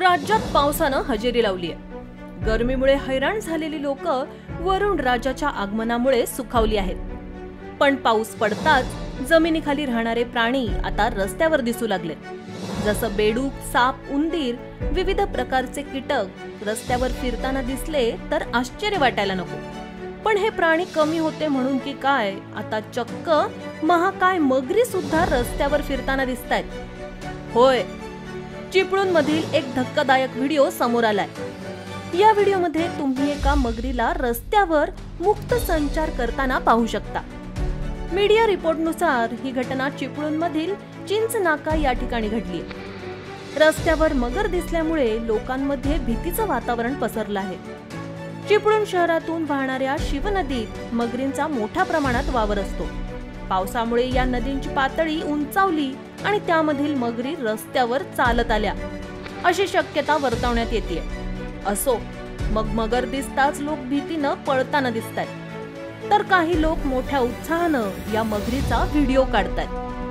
राज्यात पावसानं हजेरी लावली आहे। गर्मीमुळे हैराण झालेली लोक वरुण राजाच्या आगमनामुळे सुखावली आहेत। पण पाऊस पडताच जमिनीखाली राहणारे प्राणी आता रस्त्यावर दिसू लागलेत। जसं बेडूक, साप, उंदीर, विविध प्रकारचे कीटक रस्त्यावर फिरताना दिसले तर आश्चर्य वाटायला नको। पण हे प्राणी कमी होते म्हणून की काय, आता चक्क महाकाय मगरी सुद्धा रस्त्यावर फिरताना दिसतायत। होय, चिपळूणमधील एक धक्कादायक व्हिडिओ समोर आलाय। या व्हिडिओमध्ये तुम्ही एका मगरीला रस्त्यावर मुक्त संचार करताना पाहू शकता। मीडिया रिपोर्टनुसार ही घटना चिपळूणमधील चिंचनाका या ठिकाणी घडली। रस्त्यावर मगर दिसल्यामुळे लोकांमध्ये भीतीचं वातावरण पसरलं आहे। चिपळूण शहरातून वाहणाऱ्या शिवनदीत मगरींचा मोठ्या प्रमाणात वावर असतो। पावसामुळे या नदींची पातळी उंचावली आणि त्यामधील मगरी रस्त्यावर चालत आल्या अशी शक्यता वर्तवण्यात येते। असो, मग मगर दिसताच लोक भीतीनं पळताना दिसतायत, तर काही लोक मोठ्या उत्साहानं या मगरीचा व्हिडिओ काढतायत।